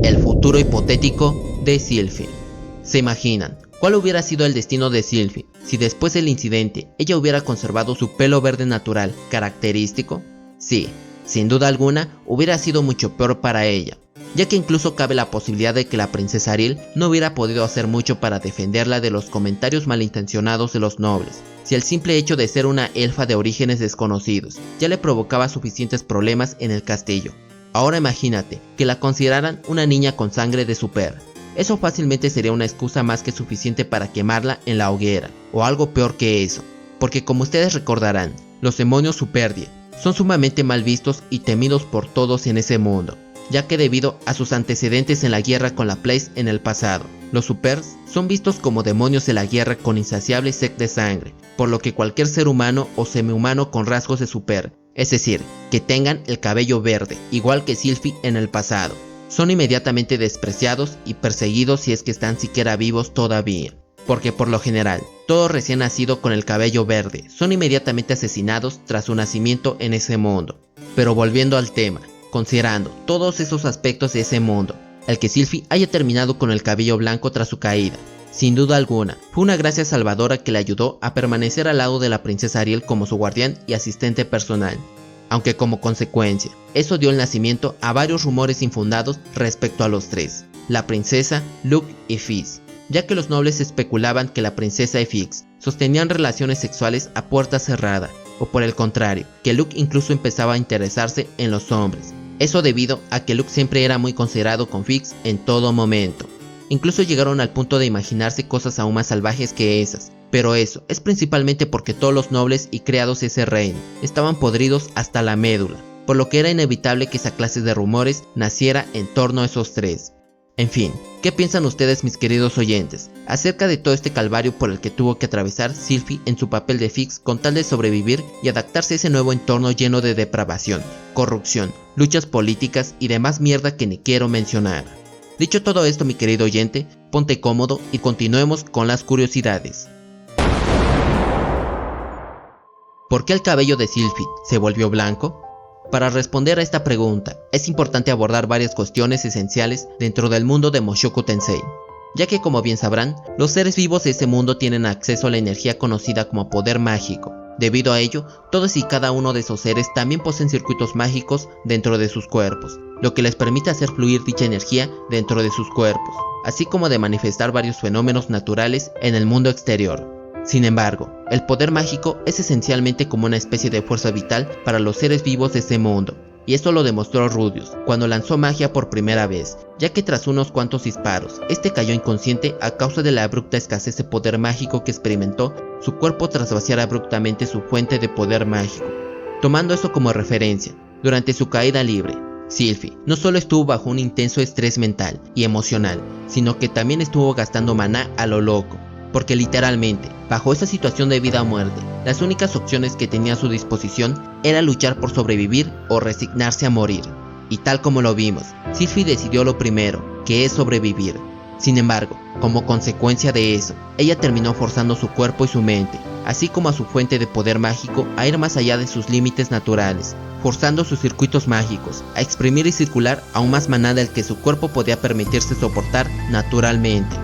el futuro hipotético de Sylphie. ¿Se imaginan cuál hubiera sido el destino de Sylphie si después del incidente ella hubiera conservado su pelo verde natural característico? Sí, sin duda alguna hubiera sido mucho peor para ella, ya que incluso cabe la posibilidad de que la princesa Ariel no hubiera podido hacer mucho para defenderla de los comentarios malintencionados de los nobles, si el simple hecho de ser una elfa de orígenes desconocidos ya le provocaba suficientes problemas en el castillo. Ahora imagínate que la consideraran una niña con sangre de su perra. Eso fácilmente sería una excusa más que suficiente para quemarla en la hoguera, o algo peor que eso, porque como ustedes recordarán, los demonios Superdie son sumamente mal vistos y temidos por todos en ese mundo, ya que debido a sus antecedentes en la guerra con la Place en el pasado, los Supers son vistos como demonios de la guerra con insaciable sed de sangre, por lo que cualquier ser humano o semihumano con rasgos de Super, es decir, que tengan el cabello verde, igual que Sylphie en el pasado, son inmediatamente despreciados y perseguidos si es que están siquiera vivos todavía, porque por lo general, todo recién nacido con el cabello verde son inmediatamente asesinados tras su nacimiento en ese mundo. Pero volviendo al tema, considerando todos esos aspectos de ese mundo, el que Sylphie haya terminado con el cabello blanco tras su caída, sin duda alguna, fue una gracia salvadora que le ayudó a permanecer al lado de la princesa Ariel como su guardián y asistente personal. Aunque como consecuencia, eso dio el nacimiento a varios rumores infundados respecto a los tres, la princesa, Luke y Fizz, ya que los nobles especulaban que la princesa y Fizz sostenían relaciones sexuales a puerta cerrada, o por el contrario, que Luke incluso empezaba a interesarse en los hombres. Eso debido a que Luke siempre era muy considerado con Fizz en todo momento. Incluso llegaron al punto de imaginarse cosas aún más salvajes que esas, pero eso es principalmente porque todos los nobles y criados de ese reino estaban podridos hasta la médula, por lo que era inevitable que esa clase de rumores naciera en torno a esos tres. En fin, ¿qué piensan ustedes, mis queridos oyentes, acerca de todo este calvario por el que tuvo que atravesar Sylphie en su papel de Fizz con tal de sobrevivir y adaptarse a ese nuevo entorno lleno de depravación, corrupción, luchas políticas y demás mierda que ni quiero mencionar? Dicho todo esto, mi querido oyente, ponte cómodo y continuemos con las curiosidades. ¿Por qué el cabello de Sylphie se volvió blanco? Para responder a esta pregunta, es importante abordar varias cuestiones esenciales dentro del mundo de Mushoku Tensei, ya que como bien sabrán, los seres vivos de ese mundo tienen acceso a la energía conocida como poder mágico. Debido a ello, todos y cada uno de esos seres también poseen circuitos mágicos dentro de sus cuerpos, lo que les permite hacer fluir dicha energía dentro de sus cuerpos, así como de manifestar varios fenómenos naturales en el mundo exterior. Sin embargo, el poder mágico es esencialmente como una especie de fuerza vital para los seres vivos de ese mundo, y esto lo demostró Rudius cuando lanzó magia por primera vez, ya que tras unos cuantos disparos, este cayó inconsciente a causa de la abrupta escasez de poder mágico que experimentó su cuerpo tras vaciar abruptamente su fuente de poder mágico. Tomando esto como referencia, durante su caída libre, Sylphie no solo estuvo bajo un intenso estrés mental y emocional, sino que también estuvo gastando maná a lo loco, porque literalmente, bajo esa situación de vida o muerte, las únicas opciones que tenía a su disposición era luchar por sobrevivir o resignarse a morir. Y tal como lo vimos, Sylphie decidió lo primero, que es sobrevivir. Sin embargo, como consecuencia de eso, ella terminó forzando su cuerpo y su mente, así como a su fuente de poder mágico, a ir más allá de sus límites naturales, forzando sus circuitos mágicos, a exprimir y circular aún más maná del que su cuerpo podía permitirse soportar naturalmente.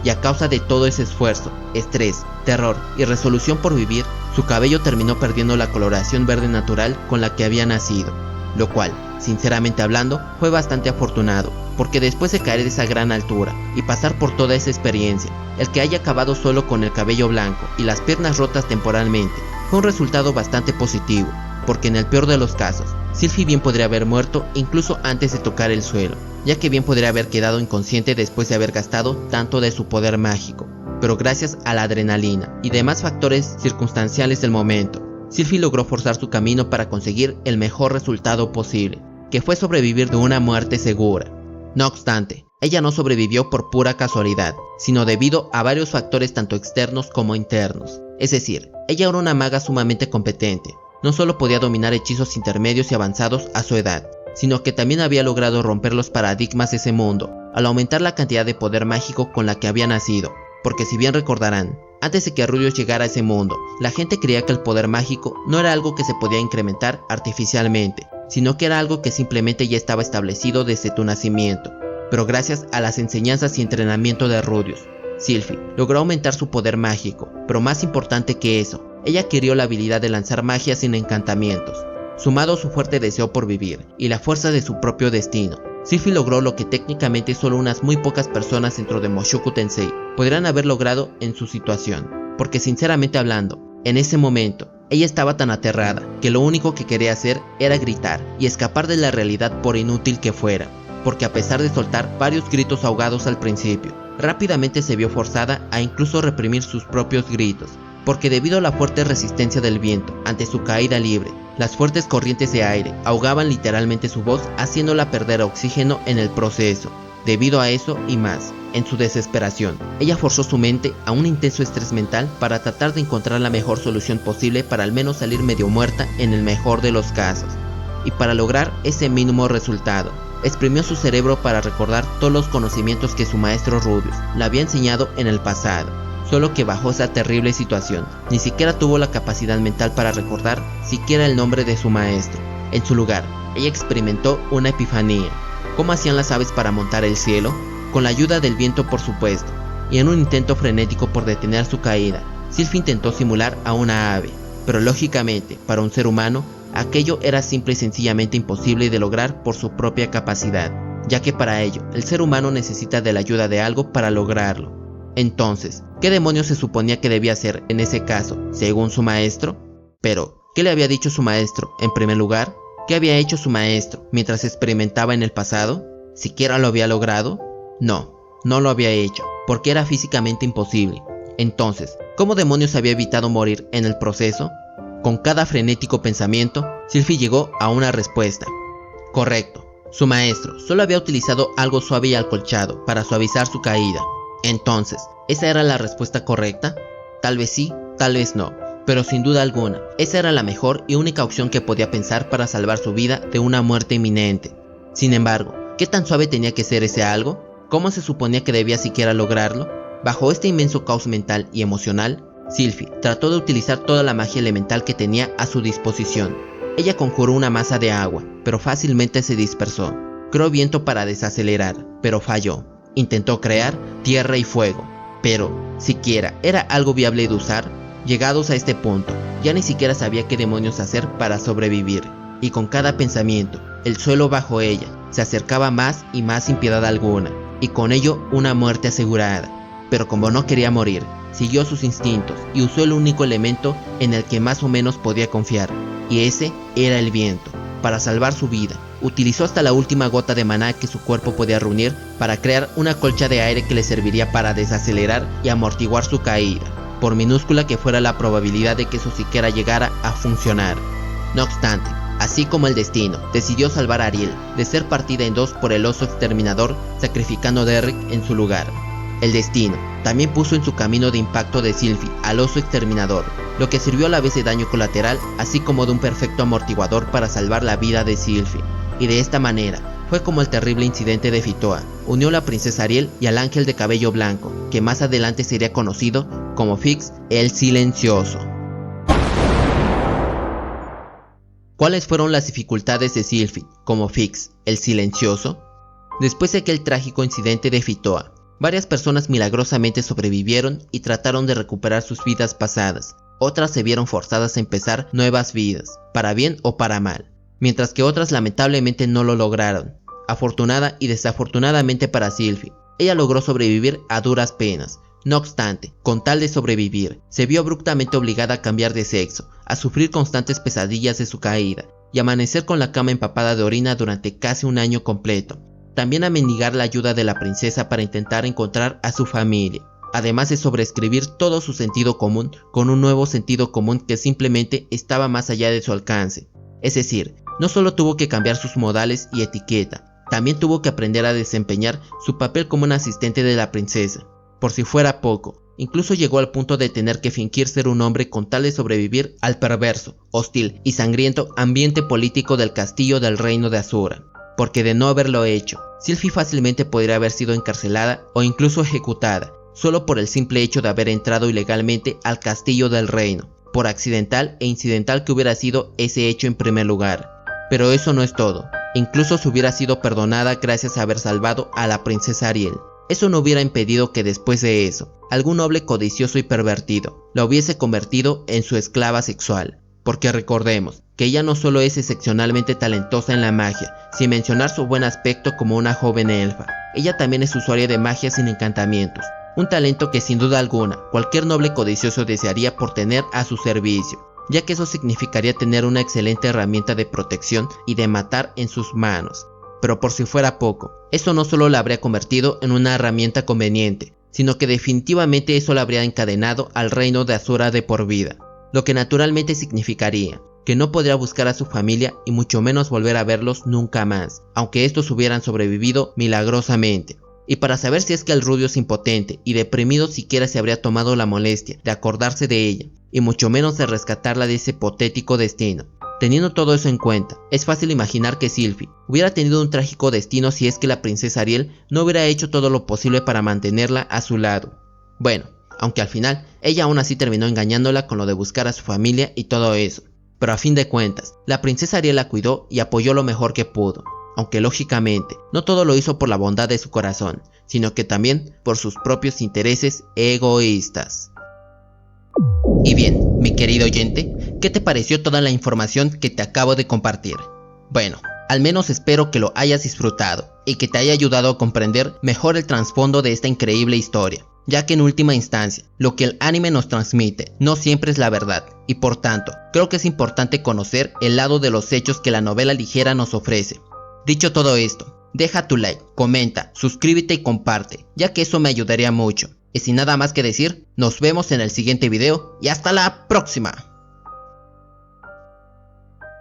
Y a causa de todo ese esfuerzo, estrés, terror y resolución por vivir, su cabello terminó perdiendo la coloración verde natural con la que había nacido, lo cual, sinceramente hablando, fue bastante afortunado, porque después de caer de esa gran altura y pasar por toda esa experiencia, el que haya acabado solo con el cabello blanco y las piernas rotas temporalmente, fue un resultado bastante positivo, porque en el peor de los casos, Sylphie bien podría haber muerto incluso antes de tocar el suelo, ya que bien podría haber quedado inconsciente después de haber gastado tanto de su poder mágico. Pero gracias a la adrenalina y demás factores circunstanciales del momento, Sylphie logró forzar su camino para conseguir el mejor resultado posible, que fue sobrevivir de una muerte segura. No obstante, ella no sobrevivió por pura casualidad, sino debido a varios factores tanto externos como internos. Es decir, ella era una maga sumamente competente. No solo podía dominar hechizos intermedios y avanzados a su edad, sino que también había logrado romper los paradigmas de ese mundo, al aumentar la cantidad de poder mágico con la que había nacido, porque si bien recordarán, antes de que Rudius llegara a ese mundo, la gente creía que el poder mágico no era algo que se podía incrementar artificialmente, sino que era algo que simplemente ya estaba establecido desde tu nacimiento. pero gracias a las enseñanzas y entrenamiento de Rudeus, Sylphie logró aumentar su poder mágico, pero más importante que eso, ella adquirió la habilidad de lanzar magia sin encantamientos. Sumado a su fuerte deseo por vivir y la fuerza de su propio destino, Sylphie logró lo que técnicamente solo unas muy pocas personas dentro de Mushoku Tensei podrían haber logrado en su situación, porque sinceramente hablando, en ese momento, ella estaba tan aterrada que lo único que quería hacer era gritar y escapar de la realidad por inútil que fuera, porque a pesar de soltar varios gritos ahogados al principio, rápidamente se vio forzada a incluso reprimir sus propios gritos, porque debido a la fuerte resistencia del viento ante su caída libre, las fuertes corrientes de aire ahogaban literalmente su voz, haciéndola perder oxígeno en el proceso. Debido a eso y más, en su desesperación, ella forzó su mente a un intenso estrés mental para tratar de encontrar la mejor solución posible para al menos salir medio muerta en el mejor de los casos. Y para lograr ese mínimo resultado, exprimió su cerebro para recordar todos los conocimientos que su maestro Rudeus le había enseñado en el pasado. Solo que bajo esa terrible situación, ni siquiera tuvo la capacidad mental para recordar siquiera el nombre de su maestro. En su lugar, ella experimentó una epifanía. ¿Cómo hacían las aves para montar el cielo? Con la ayuda del viento, por supuesto. Y en un intento frenético por detener su caída, Sylphie intentó simular a una ave. Pero lógicamente, para un ser humano, aquello era simple y sencillamente imposible de lograr por su propia capacidad, ya que para ello, el ser humano necesita de la ayuda de algo para lograrlo. Entonces, ¿qué demonios se suponía que debía hacer en ese caso, según su maestro? Pero, ¿qué le había dicho su maestro, en primer lugar? ¿Qué había hecho su maestro mientras experimentaba en el pasado? ¿Siquiera lo había logrado? No, no lo había hecho, porque era físicamente imposible. Entonces, ¿cómo demonios había evitado morir en el proceso? Con cada frenético pensamiento, Sylphie llegó a una respuesta. Correcto, su maestro solo había utilizado algo suave y acolchado para suavizar su caída. Entonces, ¿esa era la respuesta correcta? Tal vez sí, tal vez no, pero sin duda alguna, esa era la mejor y única opción que podía pensar para salvar su vida de una muerte inminente. Sin embargo, ¿qué tan suave tenía que ser ese algo? ¿Cómo se suponía que debía siquiera lograrlo? Bajo este inmenso caos mental y emocional, Sylphie trató de utilizar toda la magia elemental que tenía a su disposición. Ella conjuró una masa de agua, pero fácilmente se dispersó. Creó viento para desacelerar, pero falló. Intentó crear tierra y fuego, pero siquiera era algo viable de usar. Llegados a este punto, ya ni siquiera sabía qué demonios hacer para sobrevivir, y con cada pensamiento, el suelo bajo ella se acercaba más y más sin piedad alguna, y con ello una muerte asegurada. Pero como no quería morir, siguió sus instintos y usó el único elemento en el que más o menos podía confiar, y ese era el viento. Para salvar su vida, utilizó hasta la última gota de maná que su cuerpo podía reunir para crear una colcha de aire que le serviría para desacelerar y amortiguar su caída, por minúscula que fuera la probabilidad de que eso siquiera llegara a funcionar. No obstante, así como el destino decidió salvar a Ariel de ser partida en dos por el oso exterminador, sacrificando a Derrick en su lugar, el destino también puso en su camino de impacto de Sylphie al oso exterminador, lo que sirvió a la vez de daño colateral, así como de un perfecto amortiguador para salvar la vida de Sylphie. Y de esta manera, fue como el terrible incidente de Fitoa unió a la princesa Ariel y al ángel de cabello blanco, que más adelante sería conocido como Fix el Silencioso. ¿Cuáles fueron las dificultades de Sylphie como Fix el Silencioso? Después de aquel trágico incidente de Fitoa, varias personas milagrosamente sobrevivieron y trataron de recuperar sus vidas pasadas. Otras se vieron forzadas a empezar nuevas vidas, para bien o para mal, mientras que otras lamentablemente no lo lograron. Afortunada y desafortunadamente para Sylphie, ella logró sobrevivir a duras penas. No obstante, con tal de sobrevivir, se vio abruptamente obligada a cambiar de sexo, a sufrir constantes pesadillas de su caída y amanecer con la cama empapada de orina durante casi un año completo. También a mendigar la ayuda de la princesa para intentar encontrar a su familia, además de sobreescribir todo su sentido común con un nuevo sentido común que simplemente estaba más allá de su alcance. Es decir, no solo tuvo que cambiar sus modales y etiqueta, también tuvo que aprender a desempeñar su papel como un asistente de la princesa. Por si fuera poco, incluso llegó al punto de tener que fingir ser un hombre con tal de sobrevivir al perverso, hostil y sangriento ambiente político del castillo del reino de Asura. Porque de no haberlo hecho, Sylphie fácilmente podría haber sido encarcelada o incluso ejecutada, solo por el simple hecho de haber entrado ilegalmente al castillo del reino, por accidental e incidental que hubiera sido ese hecho en primer lugar. Pero eso no es todo. incluso se hubiera sido perdonada gracias a haber salvado a la princesa Ariel. Eso no hubiera impedido que después de eso, algún noble codicioso y pervertido la hubiese convertido en su esclava sexual. Porque recordemos que ella no solo es excepcionalmente talentosa en la magia, sin mencionar su buen aspecto como una joven elfa, ella también es usuaria de magia sin encantamientos, un talento que sin duda alguna cualquier noble codicioso desearía por tener a su servicio, ya que eso significaría tener una excelente herramienta de protección y de matar en sus manos. Pero por si fuera poco, eso no solo la habría convertido en una herramienta conveniente, sino que definitivamente eso la habría encadenado al reino de Azura de por vida, lo que naturalmente significaría que no podría buscar a su familia y mucho menos volver a verlos nunca más, aunque estos hubieran sobrevivido milagrosamente. Y para saber si es que el Rubius impotente y deprimido siquiera se habría tomado la molestia de acordarse de ella, y mucho menos de rescatarla de ese hipotético destino. Teniendo todo eso en cuenta, es fácil imaginar que Sylphie hubiera tenido un trágico destino si es que la princesa Ariel no hubiera hecho todo lo posible para mantenerla a su lado. Bueno, aunque al final ella aún así terminó engañándola con lo de buscar a su familia y todo eso. Pero a fin de cuentas, la princesa Ariel la cuidó y apoyó lo mejor que pudo, aunque lógicamente no todo lo hizo por la bondad de su corazón, sino que también por sus propios intereses egoístas. Y bien, mi querido oyente, ¿qué te pareció toda la información que te acabo de compartir? Bueno, al menos espero que lo hayas disfrutado y que te haya ayudado a comprender mejor el trasfondo de esta increíble historia, ya que en última instancia, lo que el anime nos transmite no siempre es la verdad, y por tanto, creo que es importante conocer el lado de los hechos que la novela ligera nos ofrece. Dicho todo esto, deja tu like, comenta, suscríbete y comparte, ya que eso me ayudaría mucho. Y sin nada más que decir, nos vemos en el siguiente video y hasta la próxima.